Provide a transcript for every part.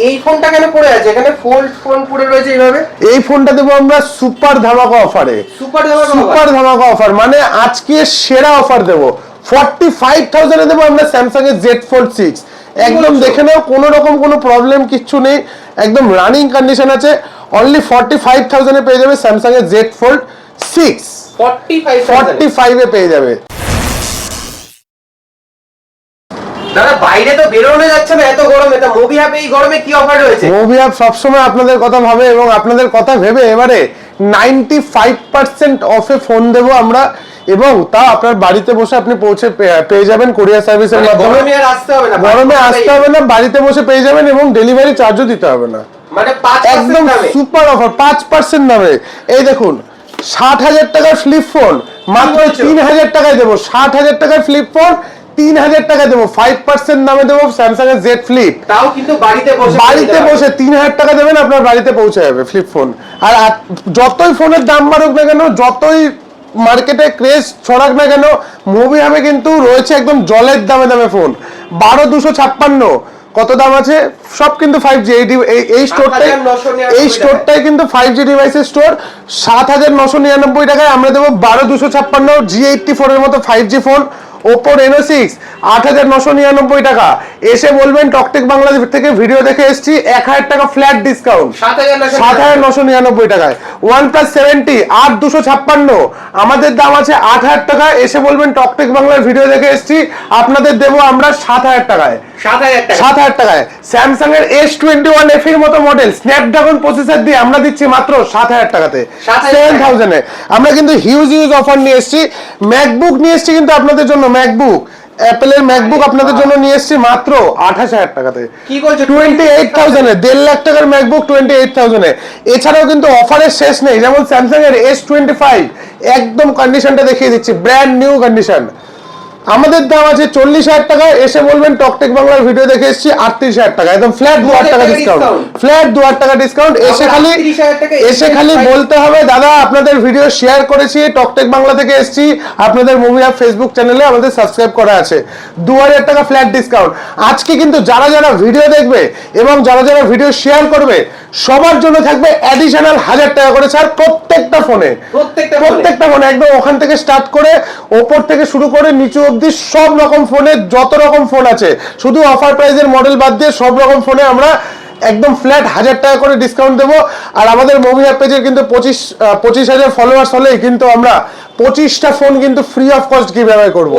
এই ফোনটা কেন পড়ে আছে এখানে? ফোল্ড ফোন পড়ে রয়েছে এইভাবে। এই ফোনটা দেবো আমরা সুপার ধামাকা অফারে। সুপার ধামাকা অফার মানে আজকে সেরা অফার দেবো। 45,000 এ দেবো আমরা স্যামসাং এর Z Fold 6। একদম দেখে নাও, কোনো রকম কোনো প্রবলেম কিচ্ছু নেই, একদম রানিং কন্ডিশন আছে। অনলি 45,000 এ পেয়ে যাবে স্যামসাং এর Z Fold 6। 45 এ পেয়ে যাবে। দাদা বাইরে তো বেরোনো যাচ্ছে না এত গরমে, তা মুভি হ্যাপ এই গরমে কি অফার রয়েছে? মুভি হ্যাপ সবসময় আপনাদের কথা ভাবে এবং আপনাদের কথা ভেবে এবারে 95% অফে ফোন দেবো আমরা, এবং তা আপনার বাড়িতে বসে আপনি পৌঁছে পেয়ে যাবেন কুরিয়ার সার্ভিসের মাধ্যমে। গরমে আর আসতে হবে না, গরমে আসতে হবে না, বাড়িতে বসে পেয়ে যাবেন এবং ডেলিভারি চার্জও দিতে হবে না। মানে 5% একদম সুপার অফার, 5% দামে। এই দেখুন 60,000 টাকার ফ্লিপ ফোন মাত্র 3,000 টাকায় দেবো। 60,000 টাকার ফ্লিপ ফোন 3,000 টাকা দেবো, 5% দামে দেবো স্যামসাং এর Z Flip। তাও কিন্তু বাড়িতে বসে 3,000 টাকা দেবেন, আপনার বাড়িতে পৌঁছে যাবে ফ্লিপ ফোন। আর যতই ফোনের দাম বাড়ুক না কেন, যতই মার্কেটে ক্রেজ ছড়াক না কেন, মুভি হ্যাবে কিন্তু রয়েছে একদম জলের দামে দামে ফোন। 12,256 কত দাম আছে, সব কিন্তু 5G। এই স্টোরটাই কিন্তু 5G ডিভাইসের স্টোর। 7,999 টাকায় আমরা দেবো 12,256 G84 এর মতো 5G ফোন। Oppo Reno 6 8,999 টাকা। এসে বলবেন টকটেক বাংলাদেশ থেকে ভিডিও দেখে এসেছি, 1,000 টাকা ফ্ল্যাট ডিসকাউন্ট 7,999 টাকায়। OnePlus 70 8,256 আমাদের দাম আছে 8,000 টাকা। এসে বলবেন টকটেক বাংলার ভিডিও দেখে এসেছি, আপনাদের দেবো আমরা 7,000 টাকায়। 7,000 টাকায় স্যামসাং এর S21 F এর মতো মডেল স্ন্যাপড্রাগন প্রসেসর দিয়ে আমরা দিচ্ছি মাত্র 7,000 টাকাতে। 7,000 এ আমরা কিন্তু হিউজ অফার নিয়ে এসেছি। ম্যাকবুক নিয়ে এসেছি কিন্তু আপনাদের জন্য, ম্যাকবুক অ্যাপেলের ম্যাকবুক আপনাদের জন্য নিয়ে এসেছি মাত্র 28,000 টাকাতে। কি বলছো? 28,000 এ 1.5 লাখ টাকার ম্যাকবুক 28,000 এ। এছাড়াও কিন্তু অফারের শেষ নেই, যেমন স্যামসাং এর S25 একদম কন্ডিশনটা দেখিয়ে দিচ্ছি, ব্র্যান্ড নিউ কন্ডিশন। আমাদের দাম আছে 40,000 টাকা। এসে বলবেন টকটেক বাংলার ভিডিও দেখে এসেছি 38,000 টাকা, একদম ফ্ল্যাট 2,000 টাকা ডিসকাউন্ট। ফ্ল্যাট 2,000 টাকা ডিসকাউন্ট। এসে খালি বলতে হবে দাদা আপনাদের ভিডিও শেয়ার করেছি, টকটেক বাংলা থেকে এসেছি, আপনাদের মুভি হ্যাব ফেসবুক চ্যানেলে আমাদের সাবস্ক্রাইব করা আছে। 2,000 টাকা ফ্ল্যাট ডিসকাউন্ট। আজকে কিন্তু যারা ভিডিও দেখবে এবং যারা ভিডিও শেয়ার করবে সবার জন্য থাকবে অ্যাডিশনাল 1,000 টাকা করে ছাড় প্রত্যেকটা ফোনে। প্রত্যেকটা ফোনে একদম ওখান থেকে স্টার্ট করে ওপর থেকে শুরু করে নিচু অবধি সব রকম ফোনে যত রকম ফোন আছে, শুধু অফার প্রাইজের মডেল বাদ দিয়ে সব রকম ফোনে আমরা একদম ফ্ল্যাট 1,000 টাকা করে ডিসকাউন্ট দেবো। আর আমাদের মুভি হ্যাব পেজের কিন্তু 25,000 ফলোয়ার্স হলেই কিন্তু আমরা 25টা ফোন কিন্তু ফ্রি অফ কস্ট গিভঅ্যাওয়ে করব।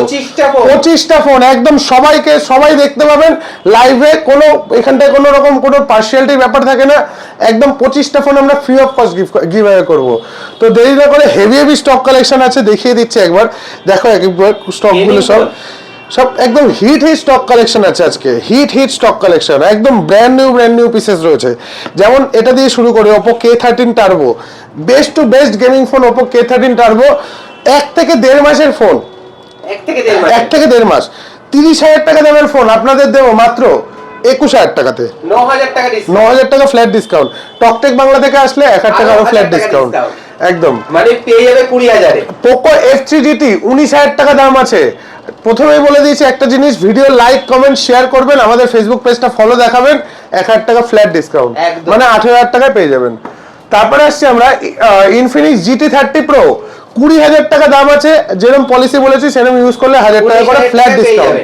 25টা ফোন একদম সবাই দেখতে পাবেন লাইভে, কোনো এখানটায় কোনো রকম কোনো পার্সিয়ালিটির ব্যাপার থাকে না। একদম 25টা ফোন আমরা ফ্রি অফ কস্ট গিভঅ্যাওয়ে করব। তো দেরি না করে হেভি স্টক কালেকশন আছে, দেখিয়ে দিচ্ছি একবার। দেখো একবার স্টকগুলো সব একদম হিট স্টক কালেকশন আছে আজকে। হিট স্টক কালেকশন একদম ব্র্যান্ড নিউ পিসেস রয়েছে। যেমন এটা দিয়ে শুরু করে Oppo K13 turbo, best to best gaming phone Oppo K13 turbo. 1 থেকে 1.5 মাসের ফোন, 1 থেকে 1.5 মাস 30,000 টাকা দামের ফোন আপনাদের দেবো মাত্র 21,000 টাকাতে। 9,000 টাকা ফ্ল্যাট ডিসকাউন্ট। টকটেক বাংলা থেকে আসলে 1,000 টাকা আরো ফ্ল্যাট ডিসকাউন্ট একদম, মানে পেয়ে যাবে 20,000 এ। Poco F3 GT 19,000 টাকা দাম আছে। প্রথমেই বলে দিয়েছি একটা জিনিস, ভিডিও লাইক কমেন্ট শেয়ার করবেন, আমাদের ফেসবুক পেজটা ফলো দেখাবেন, 1,000 টাকা ফ্ল্যাট ডিসকাউন্ট, মানে 18,000 টাকায় পেয়ে যাবেন। তারপরে আসছি আমরা Infinix GT30 Pro 20,000 টাকা দাম আছে। যেরকম পলিসি বলেছি সেরকম ইউজ করলে 1,000 টাকা করে ফ্ল্যাট ডিসকাউন্ট।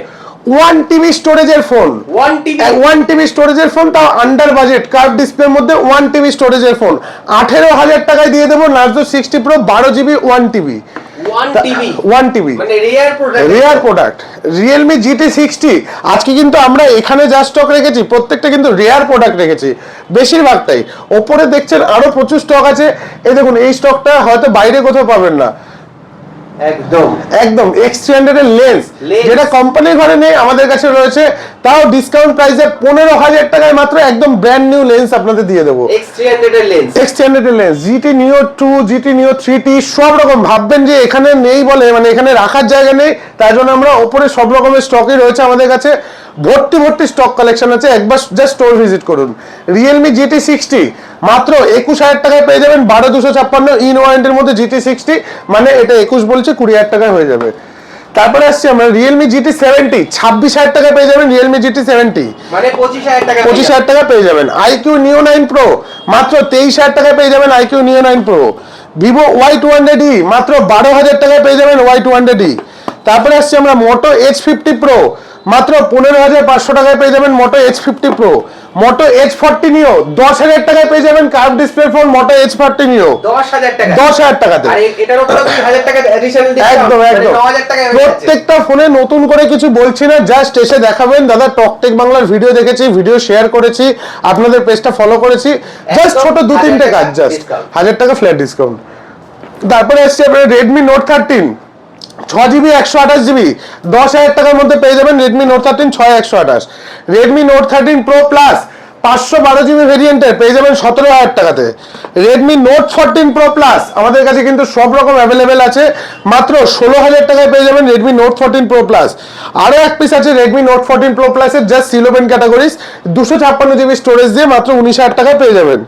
1 TB স্টোরেজের ফোন, 1 TB স্টোরেজের ফোন, তাও আন্ডার বাজেট কার্ভ ডিসপ্লের মধ্যে 1 TB স্টোরেজের ফোন 18,000 টাকায় দিয়ে দেবো। Narzo 60 Pro 12 GB 1 TB 1 TB মানে রেয়ার প্রোডাক্ট। Realme GT60 আজকে কিন্তু আমরা এখানে যা স্টক রেখেছি প্রত্যেকটা কিন্তু রেয়ার প্রোডাক্ট রেখেছি বেশিরভাগটাই। ওপরে দেখছেন আরো প্রচুর স্টক আছে। এই দেখুন এই স্টকটা হয়তো বাইরে কোথাও পাবেন না। একদম X300 এর লেন্স, যেটা কোম্পানির ঘরে নেই আমাদের কাছে রয়েছে, তাও ডিসকাউন্ট প্রাইসে 15,000 টাকায় মাত্র একদম ব্র্যান্ড নিউ লেন্স আপনাদের দিয়ে দেবো। X300 এর lens GT Neo 2 GT Neo 3T সব রকম। ভাববেন যে এখানে নেই বলে, মানে এখানে রাখার জায়গা নেই, তাই জন্য আমরা ওপরে সব রকমের স্টকই রয়েছে আমাদের কাছে। ভর্তি স্টক কালেকশন আছে, একবার জাস্ট স্টোর ভিজিট করুন। Realme GT60 মাত্র 21,000 টাকায় পেয়ে যাবেন। 12,256 ইন ওয়ারেন্টির মধ্যে GT60, মানে এটা 21 বলছে 20,000 টাকায় হয়ে যাবে। তারপরে আসছি আমরা Realme GT 70, 26,000 টাকা পেয়ে যাবেন Realme GT 70, মানে 25,000 টাকা, 25,000 টাকা পেয়ে যাবেন। iQ Neo 9 Pro মাত্র 23,000 টাকা পেয়ে যাবেন iQ Neo 9 Pro। Vivo Y200e মাত্র 12,000 টাকা পেয়ে যাবেন Y200e। তারপরে আসছি আমরা Moto H50 Pro মাত্র 15,500 টাকায় পেয়ে যাবেন Moto H50 Pro। Moto H40 Neo 10,000 টাকায় পেয়ে যাবেন curve display phone Moto H40 Neo 10,000 টাকা, 10,000 টাকাতে। আর এটার উপরে 2,000 টাকা এডিশনাল ডিসকাউন্ট, একদম একদম 9,000 টাকা। প্রত্যেকটা ফোনে নতুন করে কিছু বলছি না, জাস্ট এসে দেখাবেন দাদা টকটেক বাংলার ভিডিও দেখেছি, ভিডিও শেয়ার করেছি, আপনাদের পেজটা ফলো করেছি, জাস্ট ছোট 2-3টে কাজ, জাস্ট 1,000 টাকা ফ্ল্যাট ডিসকাউন্ট। তারপরে আসছে আপনার Redmi Note 13 6GB 128GB 10,000 টাকার মধ্যে পেয়ে যাবেন Redmi Note 13 6/128। Redmi Note 13 Pro Plus 512GB ভেরিয়েন্টের পেয়ে যাবেন 17,000 টাকাতে। Redmi Note 14 Pro Plus আমাদের কাছে কিন্তু সব রকম অ্যাভেলেবেল আছে, মাত্র 16,000 টাকায় পেয়ে যাবেন Redmi Note 14 Pro Plus। আরো এক পিস আছে Redmi Note 14 Pro Plus এর জাস্ট সিলোপেন ক্যাটাগরিজ 256GB স্টোরেজ দিয়ে মাত্র 19,000 টাকায় পেয়ে যাবেন।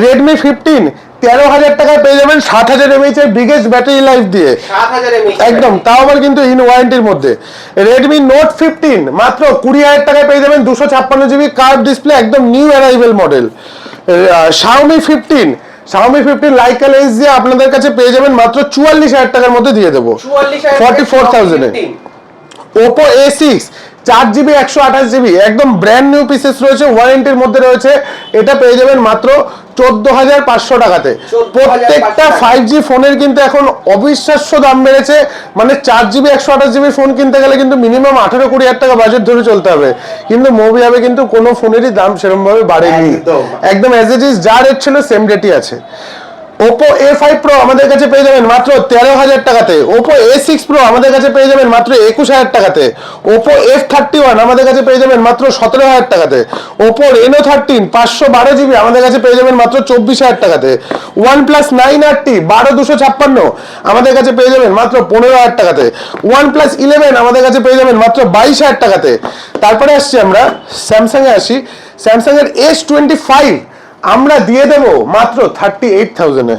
Redmi 15 13,000 টাকায় পেয়ে যাবেন 7,000 mAh এর বিগেস্ট ব্যাটারি লাইফ দিয়ে, 7,000 mAh একদম, তাও আবার কিন্তু ইন ওয়ারেন্টির মধ্যে। Redmi Note 15 মাত্র 20,000 টাকায় পেয়ে যাবেন 256GB কার্ভ ডিসপ্লে, একদম new arrival model. Xiaomi 15 Laika lens দিয়ে আপনাদের কাছে পেয়ে যাবেন মাত্র 44,000 টাকার মধ্যে দিয়ে দেবো, 44,000 এ। Oppo A6 4GB 128GB একদম ব্র্যান্ড নিউ পিসেস রয়েছে, ওয়ারেন্টির মধ্যে রয়েছে, এটা পেয়ে যাবেন মাত্র 14,500 টাকাতে। প্রত্যেকটা 5G ফোনের কিন্তু এখন অবিশ্বাস্য দাম বেড়েছে, মানে 4GB 128GB ফোন কিনতে গেলে কিন্তু মিনিমাম 18-20,000 টাকা বাজেট ধরে চলতে হবে, কিন্তু মোবি হবে কিন্তু কোনো ফোনেরই দাম সেরকম ভাবে বাড়েনি, একদম অ্যাজ ইট ইজ যা রেট ছিল সেম রেটই আছে। Oppo A5 Pro আমাদের কাছে পেয়ে যাবেন মাত্র 13,000 টাকাতে। Oppo A6 Pro আমাদের কাছে পেয়ে যাবেন মাত্র 21,000 টাকাতে। Oppo F31 আমাদের কাছে পেয়ে যাবেন মাত্র 17,000 টাকাতে। Oppo Reno 13 512GB আমাদের কাছে পেয়ে যাবেন মাত্র 24,000 টাকাতে। OnePlus 9RT 12,256 আমাদের কাছে পেয়ে যাবেন মাত্র 15,000 টাকাতে। OnePlus 11 আমাদের কাছে পেয়ে যাবেন মাত্র 22,000 টাকাতে। তারপরে আসছি আমরা স্যামসাং এ আসি, স্যামসাং এর S25 আমরা দিয়ে দেব মাত্র 38,000 এ,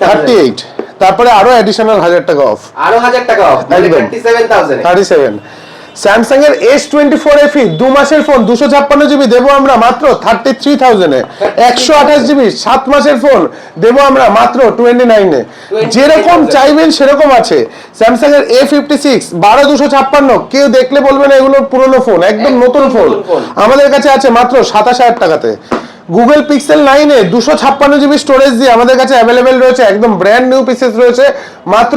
38। তারপরে আরো অ্যাডিশনাল 1,000 টাকা অফ, আরো 1,000 টাকা অফ, মানে 37,000। স্যামসাং এর S24 FE 2 মাসের ফোন 256GB দেবো আমরা মাত্র 33,000 এ। 128GB 7 মাসের ফোন দেবো আমরা মাত্র 29 এ। যেরকম চাইবেন সেরকম আছে। স্যামসাং এর A56 12,256 কেউ দেখলে বলবে না এগুলো পুরনো ফোন, একদম নতুন ফোন, আমাদের কাছে আছে মাত্র 27,000 টাকাতে। Google Pixel 9 এ 256GB স্টোরেজ দিয়ে আমাদের কাছে অ্যাভেলেবেল রয়েছে, একদম ব্র্যান্ড নিউ পিসেস রয়েছে, মাত্র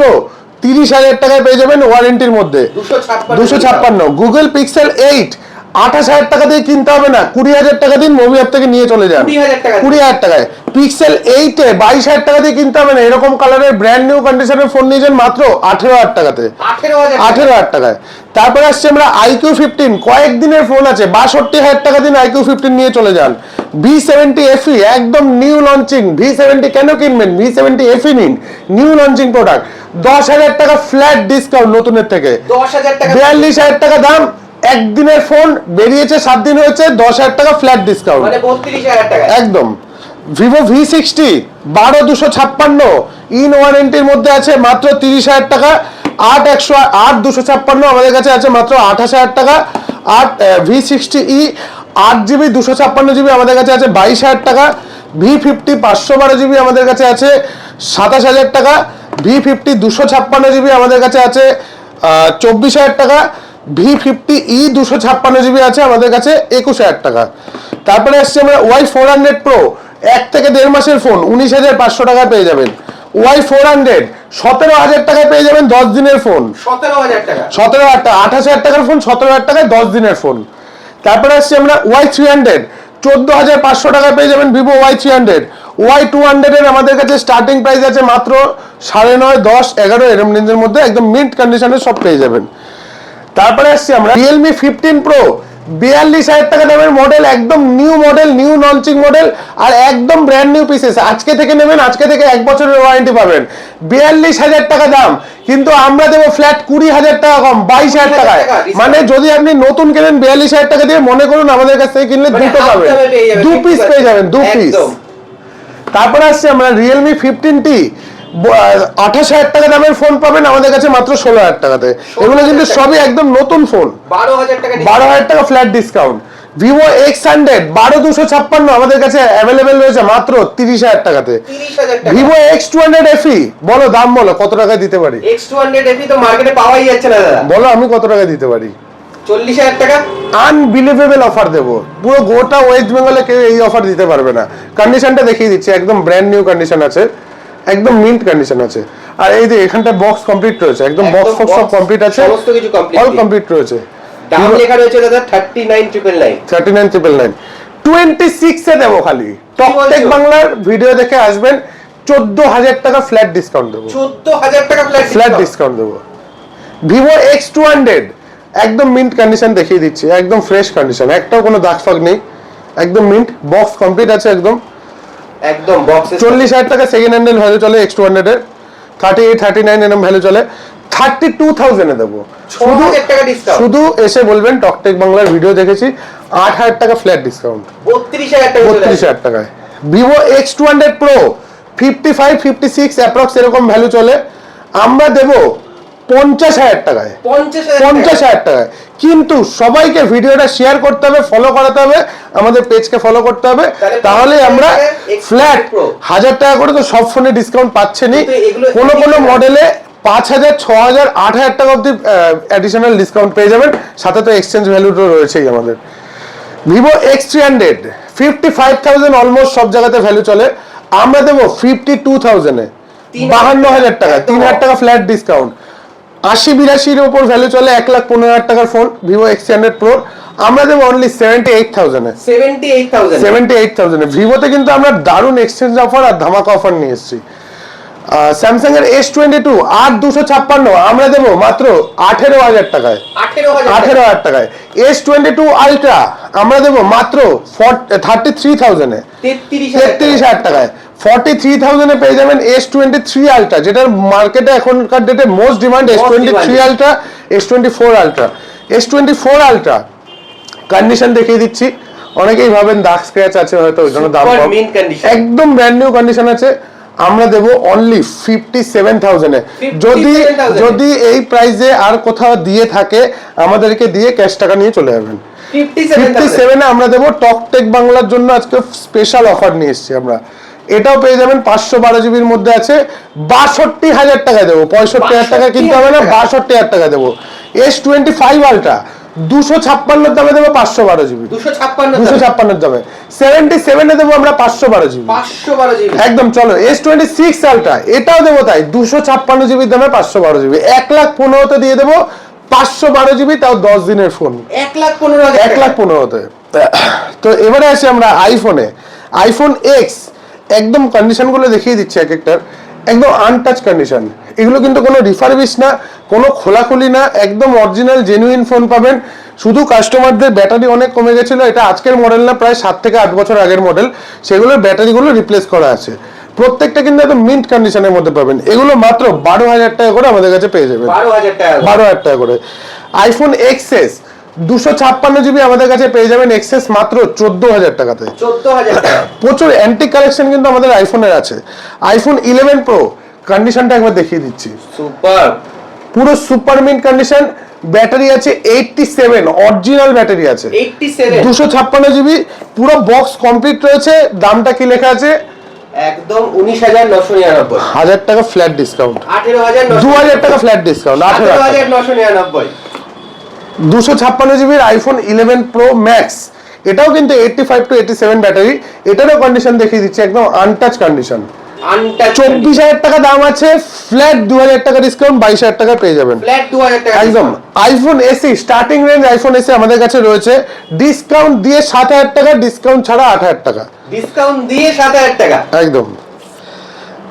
30,000 টাকায় পেয়ে যাবেন ওয়ারেন্টির মধ্যে 256। Google Pixel 8 28,000 টাকা দিয়ে কিনতে হবে না, 20,000 টাকা দিন মোবি অ্যাপ থেকে নিয়ে চলে যান, 20,000 টাকায়। Pixel 8 এ 22,000 টাকা দিয়ে কিনতে হবে না, এরকম কালারের ব্র্যান্ড নিউ কন্ডিশনের ফোন নিয়ে যান মাত্র 18,000 টাকাতে, 18,000 টাকায়। তারপরে আসছে আমরা iQ 15 কয়েকদিনের ফোন আছে, 62,000 টাকা দিন iQ 15 নিয়ে চলে যান। V70 FE একদম নিউ লঞ্চিং, V70 কেন কিনবেন, V70 FE নিন, নিউ লঞ্চিং প্রোডাক্ট, 10,000 টাকা ফ্ল্যাট ডিসকাউন্ট নতুনের থেকে, 10,000 টাকা, 42,000 টাকা দাম, একদিনের ফোন বেরিয়েছে 7 দিন হয়েছে, 10,000 টাকা ফ্ল্যাট ডিসকাউন্ট, মানে 32,000 টাকা একদম। Vivo V60 12,256 ইন ওয়ারেন্টির মধ্যে আছে মাত্র 30,000 টাকা। 8,256 আমাদের কাছে আছে মাত্র 28,000 টাকা। V60e 8GB 256GB আমাদের কাছে আছে 22,000 টাকা। V50 512GB আমাদের কাছে আছে 27,000 টাকা। V50 256GB আমাদের কাছে আছে 24,000 টাকা। V50e 256GB আছে আমাদের কাছে 21,000 টাকা। তারপরে আসছে আমরা Y400 Pro 1 থেকে 1.5 মাসের ফোন 19,500 টাকায় পেয়ে যাবেন। Y400 17,000 টাকায় পেয়ে যাবেন 10 দিনের ফোন, 17,000 টাকা, 17,000 টাকা, 28,000 টাকার ফোন 17,000 টাকায় 10 দিনের ফোন। তারপরে আসছি আমরা Y300 14,500 টাকায় পেয়ে যাবেন Vivo Y300। Y200 এর আমাদের কাছে স্টার্টিং প্রাইস আছে মাত্র 9.5, 10, 11 এরকম রেঞ্জের মধ্যে, একদম মিন্ট কন্ডিশনে সব পেয়ে যাবেন। তারপরে আসছি আমরা Realme 15 Pro 42,000 টাকা দামের মডেল, একদম new model, new launching model, আর একদম ব্র্যান্ড নিউ পিসেস। আজকে থেকে নেবেন, আজকে থেকে 1 বছরের ওয়ারেন্টি পাবেন। 42,000 টাকা দাম, কিন্তু আমরা দেবো ফ্ল্যাট 20,000 টাকা কম, 22,000 টাকায়। মানে যদি আপনি নতুন কেনেন 42,000 টাকা দিয়ে, মনে করুন আমাদের কাছ থেকে কিনলে দুটো পাবেন, 2 পিস পেয়ে যাবেন, 2 পিস। তারপরে আসছে আমরা Realme 15T 28,000 টাকা দামের ফোন পাবেন আমাদের কাছে মাত্র 16,000 টাকাতে। এগুলো কিন্তু সবই একদম নতুন ফোন। 12,000 টাকা ফ্ল্যাট ডিসকাউন্ট। ভিভো X100 12256 আমাদের কাছে অ্যাভেলেবেল রয়েছে মাত্র 30,000 টাকাতে। ভিভো X200 FE বলো দাম বলো কত টাকায় দিতে পারি? X200 FE তো মার্কেটে পাওয়াই যাচ্ছে না দাদা। বলো আমি কত টাকায় দিতে পারি? 40,000 টাকা। আনবিলিভেবল অফার দেবো, পুরো গোটা ওয়েস্ট বেঙ্গলে কেউ এই অফার দিতে পারবে না। কন্ডিশনটা দেখিয়ে দিচ্ছি, একদম ব্র্যান্ড নিউ কন্ডিশন আছে, একদম মিন্ট কন্ডিশন আছে। আর এই যে এখানটা বক্স কমপ্লিট রয়েছে, একদম বক্স সব কমপ্লিট আছে, সমস্ত কিছু কমপ্লিট, অল কমপ্লিট রয়েছে। দাম লেখা রয়েছে দাদা 39,999 39,999 26 এ দেবো খালি। টকটেক বাংলার ভিডিও দেখে আসবেন, 14,000 টাকা ফ্ল্যাট ডিসকাউন্ট দেবো। 14,000 টাকা ফ্ল্যাট ডিসকাউন্ট দেবো। ভিভো X200 একদম মিন্ট কন্ডিশন দেখিয়ে দিচ্ছি, একদম ফ্রেশ কন্ডিশন, একটাও কোনো দাগ ফাগ নেই, একদম মিন্ট, বক্স কমপ্লিট আছে একদম বক্স। 40,000 টাকা সেকেন্ড হ্যান্ডেল ভ্যালু চলে X200 এর, 38-39 এরকম ভ্যালু চলে, 32,000 এ দেবো। শুধু এসে বলবেন টকটেক বাংলার ভিডিও দেখেছি, 8,000 টাকা ফ্ল্যাট ডিসকাউন্ট, 32,000 টাকায়। ভিভো X200 Pro 55-56 অ্যাপ্রক্স এরকম ভ্যালু চলে, আমরা দেবো 50,000 টাকায়। 50,000 টাকায়। কিন্তু সবাইকে ভিডিওটা শেয়ার করতে হবে, ফলো করাতে হবে, আমাদের পেজকে ফলো করতে হবে, তাহলে আমরা ফ্ল্যাট 1,000 টাকা করে তো সব ফোনে ডিসকাউন্ট পাচ্ছেনই, কোনো মডেলে 5,000, 6,000, 8,000 টাকা অব্দি অ্যাডিশনাল ডিসকাউন্ট পেয়ে যাবেন, সাথে তো এক্সচেঞ্জ ভ্যালুটা রয়েছেই আমাদের। ভিভো X300 55,000 অলমোস্ট সব জায়গাতে ভ্যালু চলে, আমরা দেবো 52,000 এ, 52,000 টাকা, 3,000 টাকা ফ্ল্যাট ডিসকাউন্ট। 80-82 উপর ভ্যালু চলে 1,15,000 টাকার ফোন ভিভো X300 Pro, আমরা দেবো অনলি 78,000 এ। 78,000 এ। ভিভোতে কিন্তু আমরা দারুণ এক্সচেঞ্জ অফার আর ধামাকা অফার নিয়ে এসেছি। স্যামসাং এর S22 8256 আমরা দেবো মাত্র 18,000 টাকায়। 18,000 টাকায়। S22 Ultra আমরা দেবো মাত্র 33,000 এ, 33,000 টাকায়। 43,000 এ পেয়ে যাবেন S23 Ultra, যেটার মার্কেটে এখনকার ডেটে most demand S23 Ultra, S24 Ultra। S24 Ultra condition দেখিয়ে দিচ্ছি, অনেকেই ভাবেন দাগ স্ক্র্যাচ আছে হয়তো ওই জন্য দাম কম, একদম ব্র্যান্ড নিউ কন্ডিশন আছে, আমরা দেবো অনলি 57,000 এ। যদি এই প্রাইসে আর কোথাও দিয়ে থাকে আমাদেরকে দিয়ে ক্যাশ টাকা নিয়ে চলে যাবেন। 57 এ আমরা দেবো। টকটেক বাংলার জন্য আজকে স্পেশাল অফার নিয়ে এসেছি আমরা, এটাও পেয়ে যাবেন 512 জিবির মধ্যে আছে, 62,000 টাকায় দেবো। 65,000 টাকা কিনতে হবে না, 62,000 টাকা দেবো। S25 Ultra 256 দামে দেবো 512 জিবি, 256 দামে। 77 এ দেবো আমরা 512 জিবি, একদম। চলো S26 Ultra এটাও দেবো তাই, 256 জিবির দামে 512 জিবি, 1,15,000 তে দিয়ে দেবো 512 জিবি, তাও 10 দিনের ফোন, 1,15,000 তে। তো এবারে আসি আমরা আইফোনে। আইফোন X একদম কন্ডিশন গুলো দেখিয়ে দিচ্ছি এক একটার, একদম আনটাচ কন্ডিশন, এগুলো কিন্তু কোনো রিফারবিশ না, কোনো খোলাখুলি না, একদম অরিজিনাল জেনুইন ফোন পাবেন। শুধু কাস্টমারদের ব্যাটারি অনেক কমে গেছিল, এটা আজকের মডেল না, প্রায় 7 থেকে 8 বছর আগের মডেল, সেগুলোর ব্যাটারিগুলো রিপ্লেস করা আছে, প্রত্যেকটা কিন্তু একদম মিন্ট কন্ডিশনের মধ্যে পাবেন। এগুলো মাত্র 12,000 টাকা করে আমাদের কাছে পেয়ে যাবেন, 12,000 টাকা করে। আইফোন XS 256 জিবি আমাদের কাছে পেয়ে যাবেন XS মাত্র 14,000 টাকাতে। প্রচুর অ্যান্টিক কালেকশন কিন্তু আমাদের আইফোনের আছে। আইফোন 11 Pro কন্ডিশনটা একবার দেখিয়ে দিচ্ছি, সুপার, পুরো সুপার মিন্ট কন্ডিশন, ব্যাটারি আছে 87, অরিজিনাল ব্যাটারি আছে 87, 256 জিবি, পুরো বক্স কমপ্লিট রয়েছে। দামটা কি লেখা আছে? একদম 19,999, 1,000 টাকা ফ্ল্যাট ডিসকাউন্ট, 2,000 টাকা ফ্ল্যাট ডিসকাউন্ট, 18,999। 256 জিবির আইফোন 11 Pro Max, এটাও কিন্তু 85 to 87 ব্যাটারি, এটারও কন্ডিশন দেখিয়ে দিচ্ছি, একদম আনটাচ কন্ডিশন। 24,000 টাকা দাম আছে, ফ্ল্যাট 2,000 টাকা ডিসকাউন্ট, 22,000 টাকা পেয়ে যাবেন, ফ্ল্যাট 2,000 টাকা একদম। IPhone SE starting range iPhone SE আমাদের কাছে রয়েছে, ডিসকাউন্ট দিয়ে 7,000 টাকা, ডিসকাউন্ট ছাড়া 8,000 টাকা, ডিসকাউন্ট দিয়ে 7,000 টাকা একদম।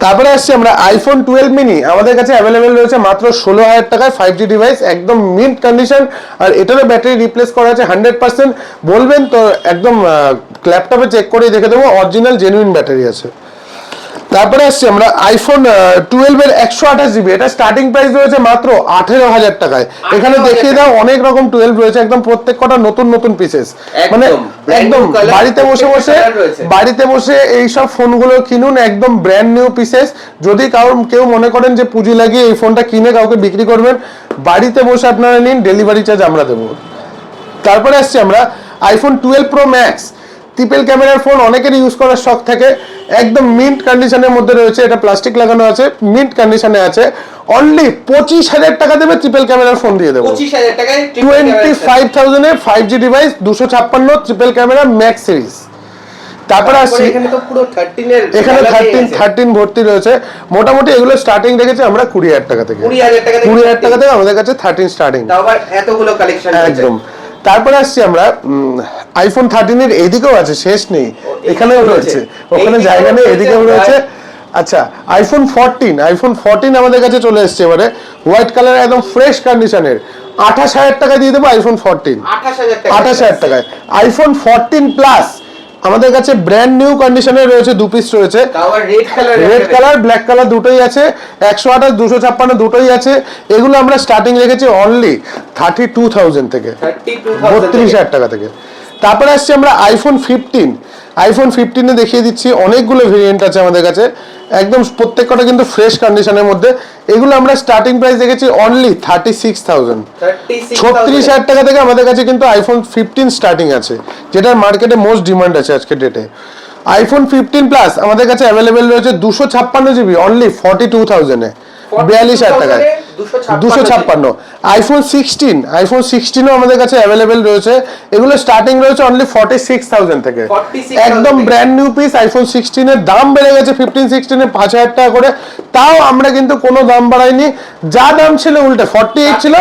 তারপরে আসছে আমরা আইফোন 12 মিনি, আমাদের কাছে অ্যাভেলেবেল রয়েছে মাত্র 16,000 টাকায়, 5G ডিভাইস, একদম মিন্ট কন্ডিশন, আর এটারও ব্যাটারি রিপ্লেস করা আছে 100%। বলবেন তো একদম ল্যাপটপে চেক করে দেখে দেবো, অরিজিনাল জেনুইন ব্যাটারি আছে। তারপরে আসছি আমরা আইফোন 12 এর 128 জিবি, এটা স্টার্টিং প্রাইস রয়েছে মাত্র 18,000 টাকায়। এখানে দেখিয়ে দাও অনেক রকম 12 রয়েছে, একদম প্রত্যেক কটা নতুন নতুন পিসেস, মানে একদম বাড়িতে বসে এই সব ফোনগুলো কিনুন, একদম ব্র্যান্ড নিউ পিসেস। যদি কেউ মনে করেন যে পুঁজি লাগিয়ে এই ফোনটা কিনে কাউকে বিক্রি করবেন, বাড়িতে বসে আপনারা নিন, ডেলিভারি চার্জ আমরা দেবো। তারপরে আসছি আমরা আইফোন 12 প্রো ম্যাক্স, ট্রিপল ক্যামেরার ফোন অনেকের ইউজ করার শখ থাকে, একদম মিন্ট কন্ডিশনের মধ্যে রয়েছে, এটা প্লাস্টিক লাগানো আছে, মিন্ট কন্ডিশনে আছে। অনলি 25,000 টাকা দেবে, ট্রিপল ক্যামেরার ফোন দিয়ে দেবো। 25,000 টাকায় 25,000 এ 5G device, 256 triple camera max series. তারপরে আসছি এখানে তো পুরো 13 এর, এখানে 13 ভর্তি রয়েছে। মোটামুটি এগুলো স্টার্টিং রেখেছে আমরা 20,000 টাকা থেকে, 20,000 টাকা থেকে আমাদের কাছে 13 স্টার্টিং। তাও আবার এতগুলো কালেকশন একদম। তারপরে আসছি আমরা আইফোন 13 এর এদিকেও আছে, শেষ নেই, এখানেও রয়েছে, ওখানে জায়গা নেই, এদিকেও রয়েছে। আচ্ছা, আইফোন 14 আমাদের কাছে চলে এসেছে এবারে, হোয়াইট কালার, একদম ফ্রেশ কন্ডিশনের। 28,000 টাকা দিয়ে দেবো আইফোন 14, 28,000 টাকায়। আইফোন 14 প্লাস আমাদের কাছে ব্র্যান্ড নিউ কন্ডিশনে রয়েছে, দু পিস রয়েছে, রেড কালার ব্ল্যাক কালার দুটোই আছে, 128 256 দুটোই আছে। এগুলো আমরা স্টার্টিং রেখেছি অনলি 32,000 থেকে, 32,000 টাকা থেকে। তারপরে আসছি আমরা আইফোন 15 দেখিয়ে দিচ্ছি, অনেকগুলো ভেরিয়েন্ট আছে আমাদের কাছে, একদম প্রত্যেক কটা কিন্তু ফ্রেশ কন্ডিশনের মধ্যে। এগুলো আমরা স্টার্টিং প্রাইস দেখেছি অনলি 36,000, 36,000 টাকা থেকে আমাদের কাছে কিন্তু আইফোন 15 স্টার্টিং আছে, যেটার মার্কেটে মোস্ট ডিমান্ড আছে আজকের ডেটে। আইফোন 15 প্লাস আমাদের কাছে অ্যাভেলেবেল রয়েছে 256 জিবি অনলি 42,000 এ, 42,000 টাকায় 256। আইফোন 16ও আমাদের কাছে অ্যাভেলেবেল রয়েছে, এগুলো স্টার্টিং রয়েছে অনলি 46,000 থেকে, একদম ব্র্যান্ড নিউ পিস। আইফোন 16 এর দাম বেড়ে গেছে 15 16 এ 5,000 টাকা করে, তাও আমরা কিন্তু কোনো দাম বাড়াইনি, যা দাম ছিল উল্টে 48 ছিল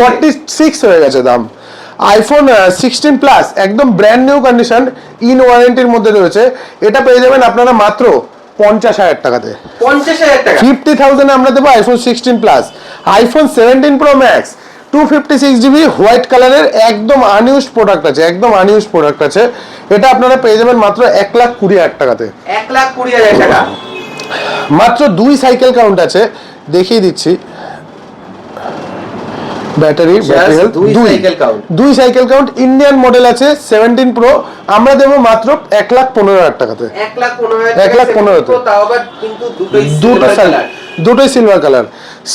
46 হয়ে গেছে দাম। আইফোন 16 প্লাস একদম ব্র্যান্ড নিউ কন্ডিশন, ইন ওয়ারেন্টির মধ্যে রয়েছে, এটা পেয়ে যাবেন আপনারা মাত্র 50,000 টাকাতে, 50,000 টাকা, 50,000 এ আমরা দেবো iPhone 16 plus. IPhone 17 pro max 256 GB white কালারের, একদম আনইউজ প্রোডাক্ট আছে, একদম আনইউজ প্রোডাক্ট আছে। এটা আপনারা পেয়ে যাবেন মাত্র 1,20,000 টাকাতে, 1,20,000 টাকা। মাত্র 2 সাইকেল কাউন্ট আছে, দেখিয়ে দিচ্ছি। Battery health 2 cycle count, Indian model আছে 17 প্রো, আমরা দেবো মাত্র 1,15,000 টাকাতে, 1,15,000 তাও আবার কিন্তু দুটোই silver colour.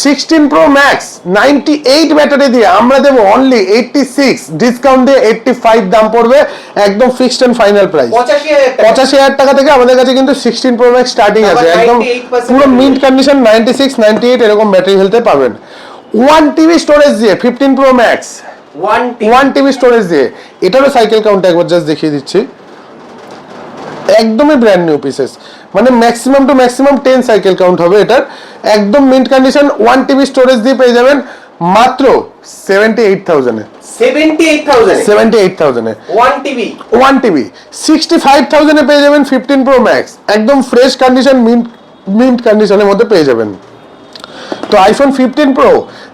16 pro max 98 battery দিয়ে আমরা দেবো অনলি 86, ডিসকাউন্ট দিয়ে 85 দাম পড়বে, একদম ফিক্সড এন্ড ফাইনাল প্রাইস 85,000 টাকা থেকে আমাদের কাছে কিন্তু 16 প্রো ম্যাক্স স্টার্টিং আছে, একদম পুরো মিন্ট কন্ডিশন, 96 98 এরকম ব্যাটারি হেলথে পাবেন। 1 টিবি স্টোরেজ দিয়ে 15 প্রো ম্যাক্স, 1 টিবি স্টোরেজ দিয়ে, এটারও সাইকেল কাউন্ট একবার জাস্ট দেখিয়ে দিচ্ছি, একদমই ব্র্যান্ড নিউ পিসেস, মানে maximum to maximum 10 cycle count হবে এটার, একদম মিন্ট কন্ডিশন। 1 টিবি স্টোরেজ দিয়ে পেয়ে যাবেন মাত্র 78,000 এ, 78,000 এ 1 টিবি। 65,000 এ পেয়ে যাবেন 15 প্রো ম্যাক্স, একদম ফ্রেশ কন্ডিশন, মিন্ট কন্ডিশনের মধ্যে পেয়ে যাবেন। তো আইফোন 15 প্রো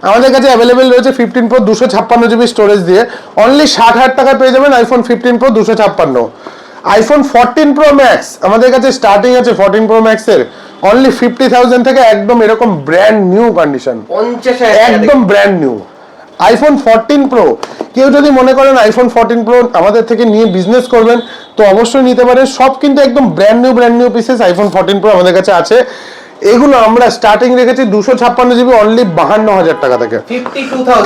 আমাদের কাছে অ্যাভেলেবেল রয়েছে 15 প্রো 256 জিবি স্টোরেজ দিয়ে, অনলি 60,000 টাকা পেয়ে যাবেন iPhone 15 pro 256। IPhone 14 pro max আমাদের কাছে স্টার্টিং আছে 14 প্রো ম্যাক্স এর অনলি 50,000 থেকে, একদম এরকম ব্র্যান্ড নিউ কন্ডিশন, একদম ব্র্যান্ড নিউ আইফোন 14 প্রো। কেউ যদি মনে করেন আইফোন 14 প্রো আমাদের থেকে নিয়ে বিজনেস করবেন তো অবশ্যই নিতে পারেন, সব কিন্তু একদম brand new pieces iPhone 14 pro আমাদের কাছে আছে। এগুলো আমরা স্টার্টিং রেখেছি 256 জিবি অনলি 52,000 টাকা থেকে,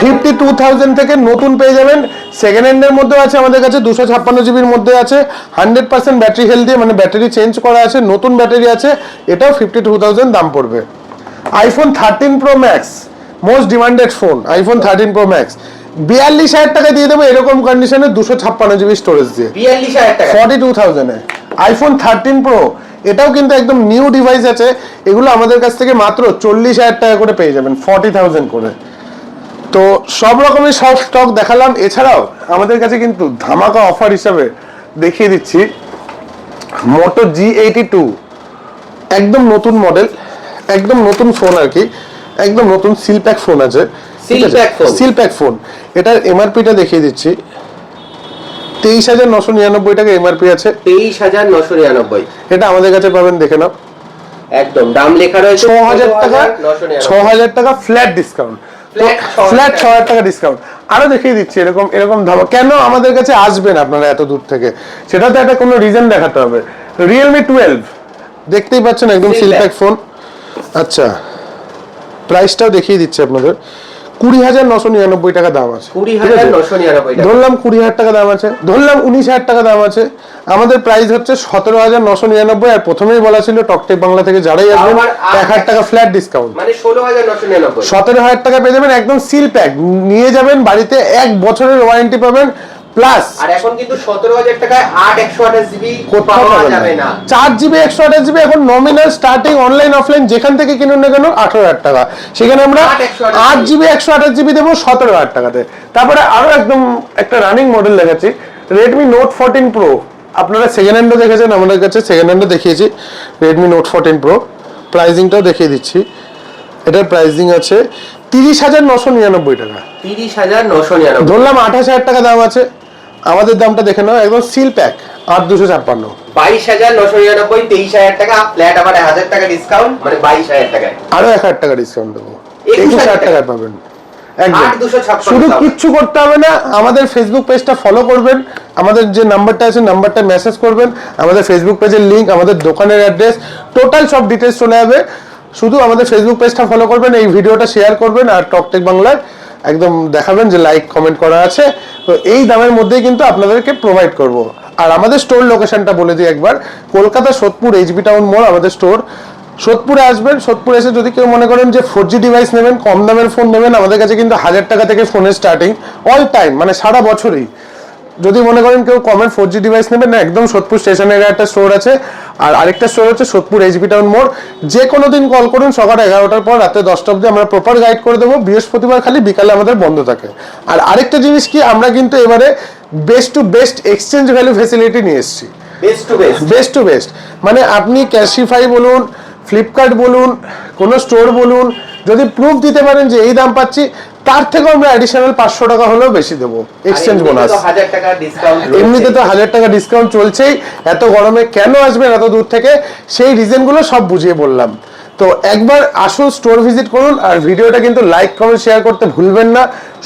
52,000 থেকে নতুন পেয়ে যাবেন। সেকেন্ড হ্যান্ডের মধ্যে আছে আমাদের কাছে 256 জিবির মধ্যে আছে, 100% ব্যাটারি হেলথ দিয়ে, মানে ব্যাটারি চেঞ্জ করা আছে, নতুন ব্যাটারি আছে, এটাও 52,000 দাম পড়বে। IPhone 13 pro max most demanded phone, iPhone 13 pro max 42,000 টাকা দিয়ে দেবো এরকম কন্ডিশনে, 256 জিবি স্টোরেজ দিয়ে 42,000 টাকা, 42,000 এ আইফোন 13 প্রো, এটাও কিন্তু একদম নিউ ডিভাইস আছে। এগুলো আমাদের কাছ থেকে মাত্র 40,000 টাকা করে পেয়ে যাবেন, 40,000 করে। তো সব রকমের সব স্টক দেখালাম, এছাড়াও আমাদের কাছে কিন্তু ধামাকা অফার হিসাবে দেখিয়ে দিচ্ছি মোটো G82, একদম নতুন মডেল, একদম নতুন ফোন আর কি, একদম নতুন সিল প্যাক ফোন আছে, সিল প্যাক ফোন। এটার এমআরপিটা দেখিয়ে দিচ্ছি, 23,999 টাকা এমআরপি আছে, 23,999। এটা আমাদের কাছে পাবেন, দেখে নাও একদম দাম লেখা রয়েছে 6000 টাকা 999 6000 টাকা ফ্ল্যাট ডিসকাউন্ট, ফ্ল্যাট 6000 টাকা ডিসকাউন্ট। আরো দেখিয়ে দিচ্ছি এরকম ধাবা। কেন আমাদের কাছে আসবেন আপনারা এত দূর থেকে, সেটা তো একটা কোনো রিজন দেখাতে হবে। Realme 12 দেখতেই পাচ্ছেন, একদম সিল প্যাক ফোন। আচ্ছা, প্রাইসটাও দেখিয়ে দিচ্ছি আপনাদের। 20,999 টাকা দাম আছে। 20,999 টাকা। ধরলাম 20,000 টাকা দাম আছে, ধরলাম 19,000 টাকা দাম আছে। আমাদের প্রাইস হচ্ছে 17,999। আর প্রথমেই বলা ছিল টকটেক বাংলা থেকে যারাই আসবেন 1,000 টাকা ফ্ল্যাট ডিসকাউন্ট, মানে 16,999। 17,000 টাকা পেয়ে যাবেন একদম সিল প্যাক, নিয়ে যাবেন বাড়িতে, 1 বছরের ওয়ারেন্টি পাবেন। প্লাস আর এখন কিন্তু 17,000 টাকায় 8 128 জিবি কোথাও পাওয়া পাবেন যাবে না। না। 4 জিবি 128 জিবি এখন নমিনাল স্টার্টিং অনলাইন অফলাইন যেখান থেকে কিনুন না কেন 18,000 টাকা, সেখানে আমরা 8 জিবি 128 জিবি দেবো 17,000 টাকাতে। তারপরে আরো একদম একটা রানিং মডেল দেখাচ্ছি, Redmi Note 14 Pro। আপনারা সেকেন্ড হ্যান্ডও দেখেছেন, আমাদের কাছে সেকেন্ড হ্যান্ডও দেখিয়েছি। Redmi Note 14 Pro প্রাইসিংটাও দেখিয়ে দিচ্ছি। এটার প্রাইসিং আছে 30,999 টাকা। 30,999। ধরলাম 28,000 টাকা দাম আছে, আমাদের দামটা দেখে নাও, একদম সিল প্যাক 8,256। 22,999, 23,000 টাকা ফ্ল্যাট, আবার 1,000 টাকা ডিসকাউন্ট, মানে 22,000 টাকায়। আরো 1,000 টাকা ডিসকাউন্ট দেবো, 21,000 21,000 টাকায় পাবেন একদম। 8,256 শুধু টাকা। কিচ্ছু করতে হবে না, আমাদের ফেসবুক পেজটা ফলো করবেন, আমাদের যে নাম্বারটা আছে নাম্বারটা মেসেজ করবেন, আমাদের ফেসবুক পেজের লিংক, আমাদের দোকানের অ্যাড্রেস, টোটাল সব ডিটেলস চলে যাবে। শুধু আমাদের ফেসবুক পেজটা ফলো করবেন, এই ভিডিওটা শেয়ার করবেন, আর টকটেক বাংলায় একদম দেখাবেন যে লাইক কমেন্ট করা আছে। তো এই দামের মধ্যেই কিন্তু আপনাদেরকে প্রোভাইড করব। আর আমাদের স্টোর লোকেশনটা বলে দিই একবার, কলকাতা সোদপুর এইচবি টাউন মোড় আমাদের স্টোর। সোদপুরে আসবেন, সোদপুরে এসে যদি কেউ মনে করেন যে 4G ডিভাইস নেবেন, কম দামের ফোন নেবেন, আমাদের কাছে কিন্তু 1,000 টাকা থেকে ফোনের স্টার্টিং অল টাইম, মানে সারা বছরই। যদি মনে করেন কেউ কমের 4G ডিভাইস নেবেন না, একদম সোদপুর স্টেশনের একটা স্টোর আছে, আর আরেকটা স্টোর হচ্ছে সোদপুর এইচবি টাউন মোড়। যে কোনো দিন কল করুন, সকাল 11টার পর রাতে 10টা অবধি আমরা প্রপার গাইড করে দেবো। বৃহস্পতিবার খালি বিকালে আমাদের বন্ধ থাকে। আর আরেকটা জিনিস কি, আমরা কিন্তু এবারে best to best exchange value facility নিয়ে এসেছি। বেস্ট টু বেস্ট মানে আপনি ক্যাশিফাই বলুন, ফ্লিপকার্ট বলুন, কোনো স্টোর বলুন, যদি প্রুফ দিতে পারেন যে এই দাম পাচ্ছি, তার থেকেও আমরা অ্যাডিশনাল 500 টাকা হলেও বেশি দেবো এক্সচেঞ্জ বোনাস। এমনিতে তো 1,000 টাকা ডিসকাউন্ট চলছেই। এত গরমে কেন আসবেন এত দূর থেকে, সেই রিজনগুলো সব বুঝিয়ে বললাম। তো একবার আসুন, স্টোর ভিজিট করুন, আর ভিডিওটা কিন্তু লাইক কমেন্ট শেয়ার করতে ভুলবেন না।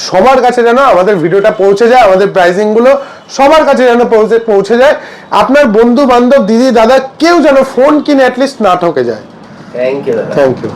সবার কাছে যেন আমাদের ভিডিওটা পৌঁছে যায়, আমাদের প্রাইসিংগুলো সবার কাছে যেন পৌঁছে যায়। আপনার বন্ধু বান্ধব, দিদি দাদা, কেউ যেন ফোন কিনে অ্যাটলিস্ট না ঠকে যায়। Thank you. Thank you.